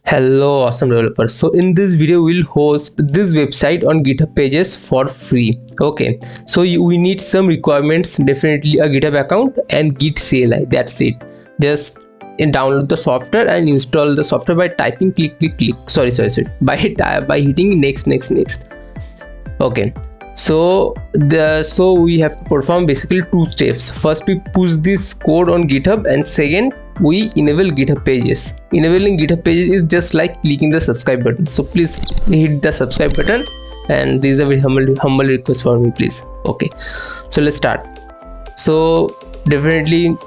Hello awesome developers. So in this video we'll host this website on GitHub pages for free. Okay, so we need some requirements, definitely a GitHub account and Git CLI. That's it. Just download the software and install the software by typing click by hitting next. Okay, so we have to perform basically two steps. First, we push this code on GitHub, and second, we enable GitHub pages. Enabling GitHub pages is just like clicking the subscribe button. So please hit the subscribe button, and this is a very humble request for me, please. Okay, so let's start. So definitely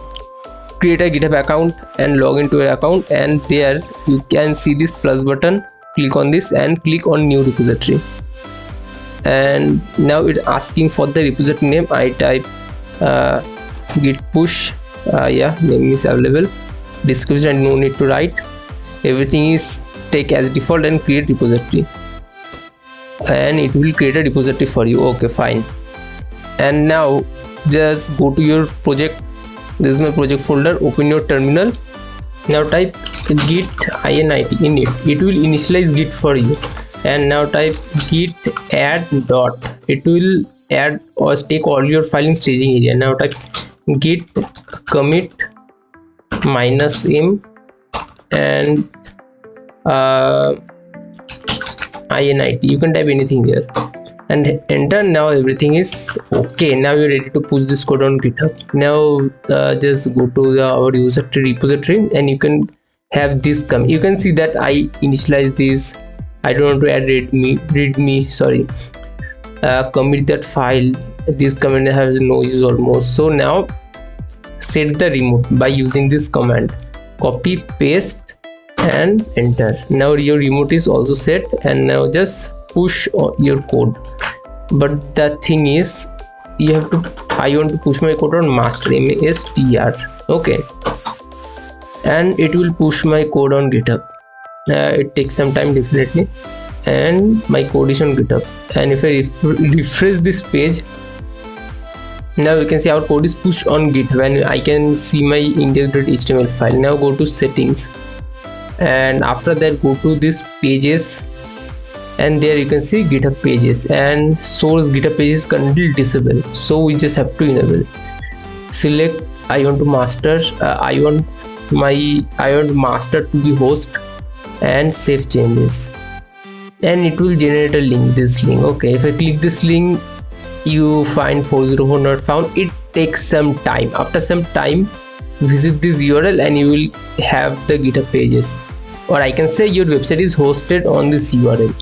create a GitHub account and log into your account, and there you can see this plus button. Click on this and click on new repository. And now it's asking for the repository name. I type git push. Name is available. Description no need to write. Everything is take as default and create repository, and it will create a repository for you. Okay, fine. And now just go to your project. This is my project folder. Open your terminal. Now type git init in it. It will initialize git for you. And now type git add dot. It will add or take all your file in staging area. Now type git commit -m and init. You can type anything here and enter. Now everything is okay. Now you're ready to push this code on GitHub. Now just go to our user repository and you can have this come. You can see that I initialize this. I don't want to add readme sorry. Commit that file. This command has no use almost. So now set the remote by using this command. Copy, paste and enter. Now your remote is also set, and now just push your code. But the thing is, you have to I want to push my code on master mastr. Okay, and it will push my code on GitHub. It takes some time definitely, and my code is on GitHub. And if I refresh this page, now you can see our code is pushed on GitHub, and I can see my index.html file. Now go to settings, and after that go to this pages, and there you can see GitHub pages, and source GitHub pages currently disabled, so we just have to enable. Select I want to master. I want master to be host, and save changes, and it will generate a link. This link. Okay, if I click this link, you find 404 not found. It takes some time. After some time, visit this URL and you will have the GitHub pages, or I can say your website is hosted on this URL.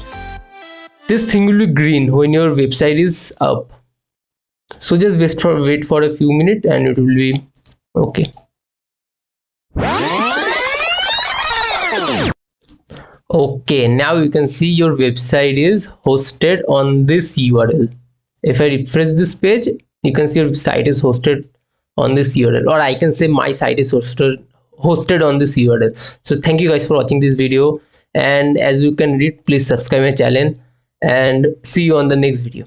This thing will be green when your website is up. So just wait for a few minutes and it will be okay. Okay, now you can see your website is hosted on this URL. If I refresh this page, you can see your site is hosted on this URL, or I can say my site is hosted on this URL. So thank you guys for watching this video, and as you can read, please subscribe my channel and see you on the next video.